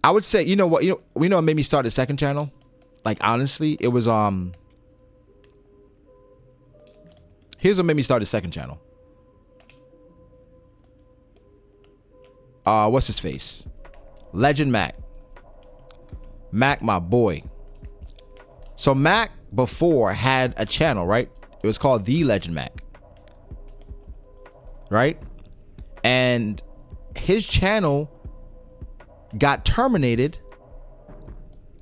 I would say, you know what what made me start a second channel? Like, honestly, it was here's what made me start a second channel. What's his face? LegendMac. Mac, my boy. So Mac before had a channel, right? It was called The LegendMac. Right? And his channel got terminated.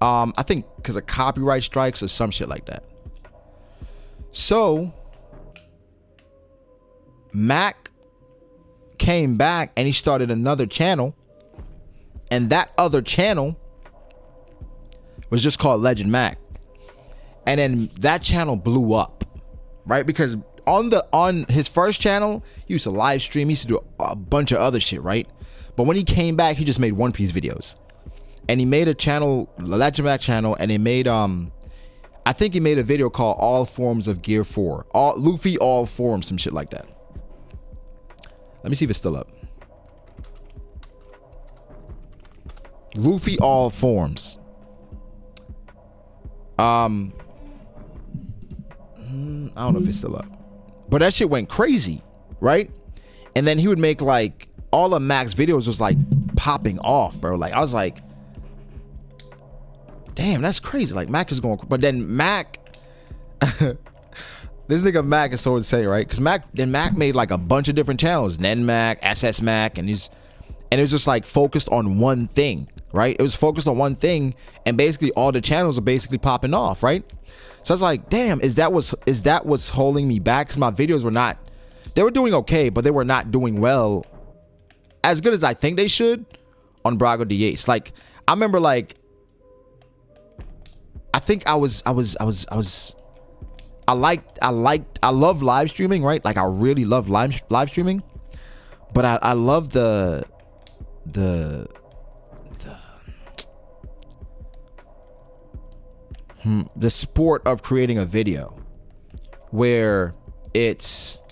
I think because of copyright strikes or some shit like that. So Mac came back and he started another channel, and that other channel was just called LegendMac. And then that channel blew up, right? Because on his first channel, he used to live stream, he used to do a bunch of other shit, right? But when he came back, he just made One Piece videos. And he made a channel, the LegendMac channel, and he made I think he made a video called All Forms of Gear 4. Luffy All Forms, some shit like that. Let me see if it's still up. Luffy All Forms. I don't know if it's still up, but that shit went crazy, right? And then he would make like all of Mac's videos was like popping off, bro. Like I was like, damn, that's crazy. Like Mac is going, but then Mac, this nigga Mac is so insane, right? Because Mac made like a bunch of different channels, NenMac, SSMac, and it was just like focused on one thing, right? It was focused on one thing, and basically all the channels are basically popping off, right? So I was like, damn, is that what's holding me back? Because my videos they were doing okay, but they were not doing well, as good as I think they should on Brago D8. Like I remember, like I think I love live streaming, right? Like I really love live streaming, but I love the sport of creating a video where it's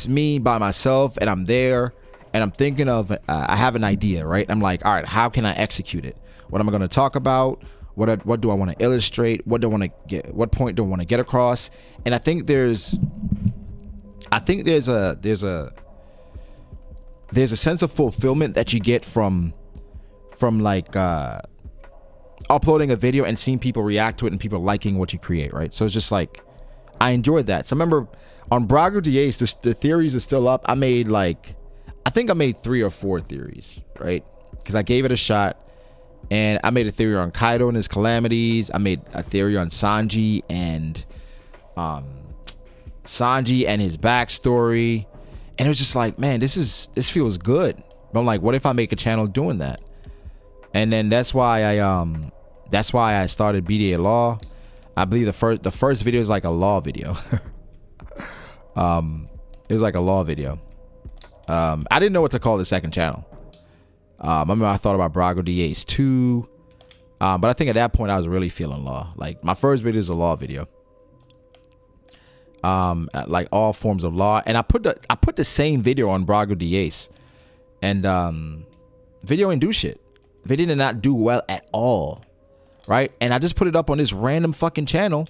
me by myself and I'm there and I'm thinking of I have an idea, right? I'm like, all right, how can I execute it? What am I going to talk about? What do I want to illustrate? What point do I want to get across? And I think there's a sense of fulfillment that you get from like uploading a video and seeing people react to it and people liking what you create, right? So it's just like I enjoyed that. So I remember on Brago D8, the theories are still up. I think I made 3 or 4 theories, right? Because I gave it a shot. And I made a theory on Kaido and his calamities. I made a theory on Sanji and his backstory. And it was just like, man, this feels good. But I'm like, what if I make a channel doing that? And then that's why I started BDA Law. I believe the first video is like a law video. It was like a law video. I didn't know what to call the second channel. I remember I thought about Brago D8s too, but I think at that point I was really feeling law. Like my first video is a law video, like all forms of law, and I put the same video on Brago D8s, and video didn't do shit. Video did not do well at all, right? And I just put it up on this random fucking channel,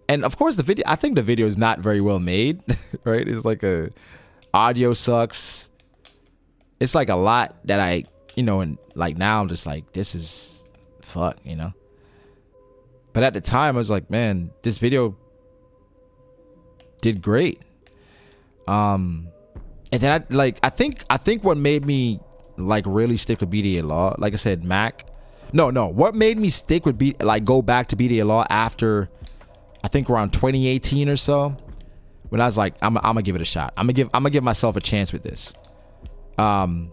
and of course I think the video is not very well made, right? It's like audio sucks. It's like a lot that and like now I'm just like, this is fuck, But at the time I was like, man, this video did great. And then I think what made me like really stick with BDA Law, like I said, Mac. No, what made me stick with go back to BDA Law after I think around 2018 or so, when I was like, I'm gonna give it a shot. I'm gonna give myself a chance with this. I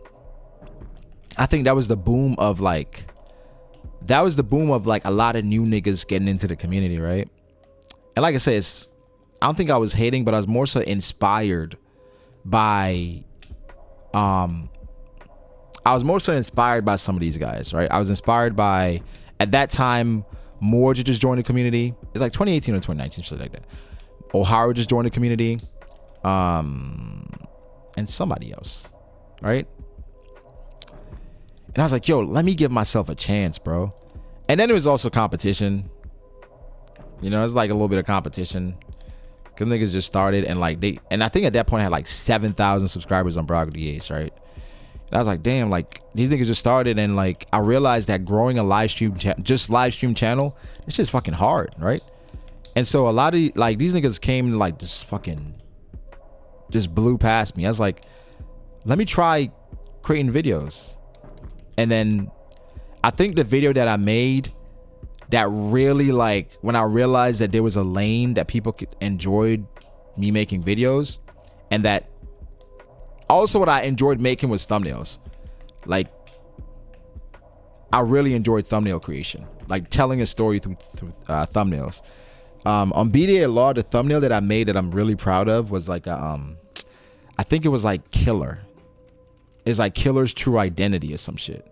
think that was the boom of like a lot of new niggas getting into the community, right? And like I said, I don't think I was hating, but I was more so inspired by some of these guys, right? I was inspired by, at that time, Morja just joined the community. It's like 2018 or 2019, shit like that. O'Hara just joined the community, and somebody else, right? And I was like, yo, let me give myself a chance, bro. And then there was also competition. You know, it's like a little bit of competition. Cause niggas just started and like and I think at that point I had like 7,000 subscribers on Broggle Ace, right? And I was like, damn, like these niggas just started, and like I realized that growing a live stream channel, it's just fucking hard, right? And so a lot of like these niggas came and like just blew past me. I was like, let me try creating videos. And then I think the video that I made that really, like, when I realized that there was a lane that people enjoyed me making videos, and that also what I enjoyed making was thumbnails. Like, I really enjoyed thumbnail creation, like telling a story through thumbnails. On BDA Law, the thumbnail that I made that I'm really proud of was like I think it was like Killer. It's like Killer's True Identity or some shit.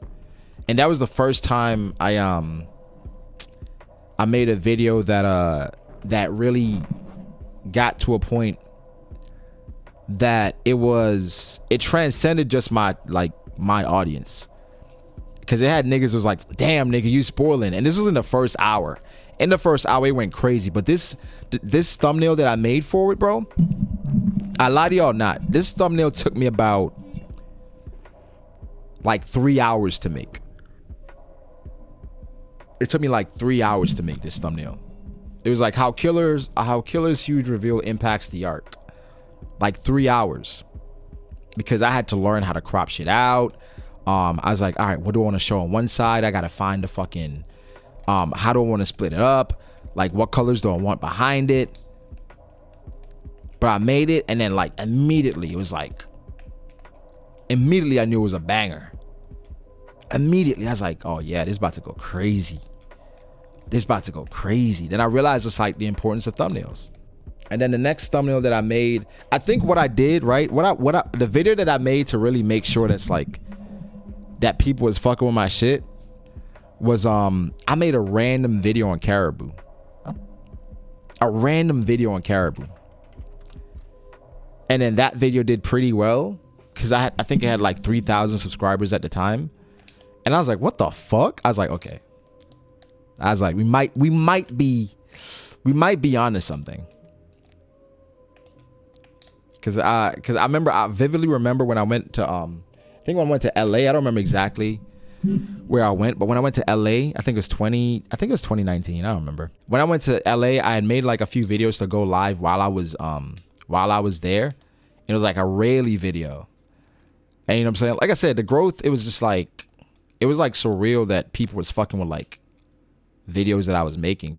And that was the first time I made a video that really got to a point that it transcended just my audience, because it had niggas was like, damn nigga, you spoiling. And this was in the first hour. In the first hour it went crazy. But this thumbnail that I made for it, bro, I lie to y'all not, this thumbnail took me about like 3 hours to make. It took me like 3 hours to make this thumbnail. It was like how Killer's huge reveal impacts the arc. Like 3 hours. Because I had to learn how to crop shit out. I was like, all right, what do I want to show on one side? I got to find the fucking, how do I want to split it up? Like, what colors do I want behind it? But I made it, and then like immediately it was like, immediately I knew it was a banger. Immediately I was like, oh yeah, this is about to go crazy. This is about to go crazy. Then I realized it's like the importance of thumbnails. And then the next thumbnail that I made, I think what I did, right? The video that I made to really make sure that's like, that people was fucking with my shit was, I made a random video on Caribou. A random video on Caribou. And then that video did pretty well, because I think it had like 3,000 subscribers at the time. And I was like, what the fuck? I was like, okay. I was like, we might be onto something. Cause I vividly remember when I went to I think when I went to LA, I don't remember exactly where I went, but when I went to LA, I think it was 2019, I don't remember. When I went to LA, I had made like a few videos to go live while I was there. It was like a Rayleigh video. And you know what I'm saying? Like I said, the growth, it was just like, it was like surreal that people was fucking with like videos that I was making.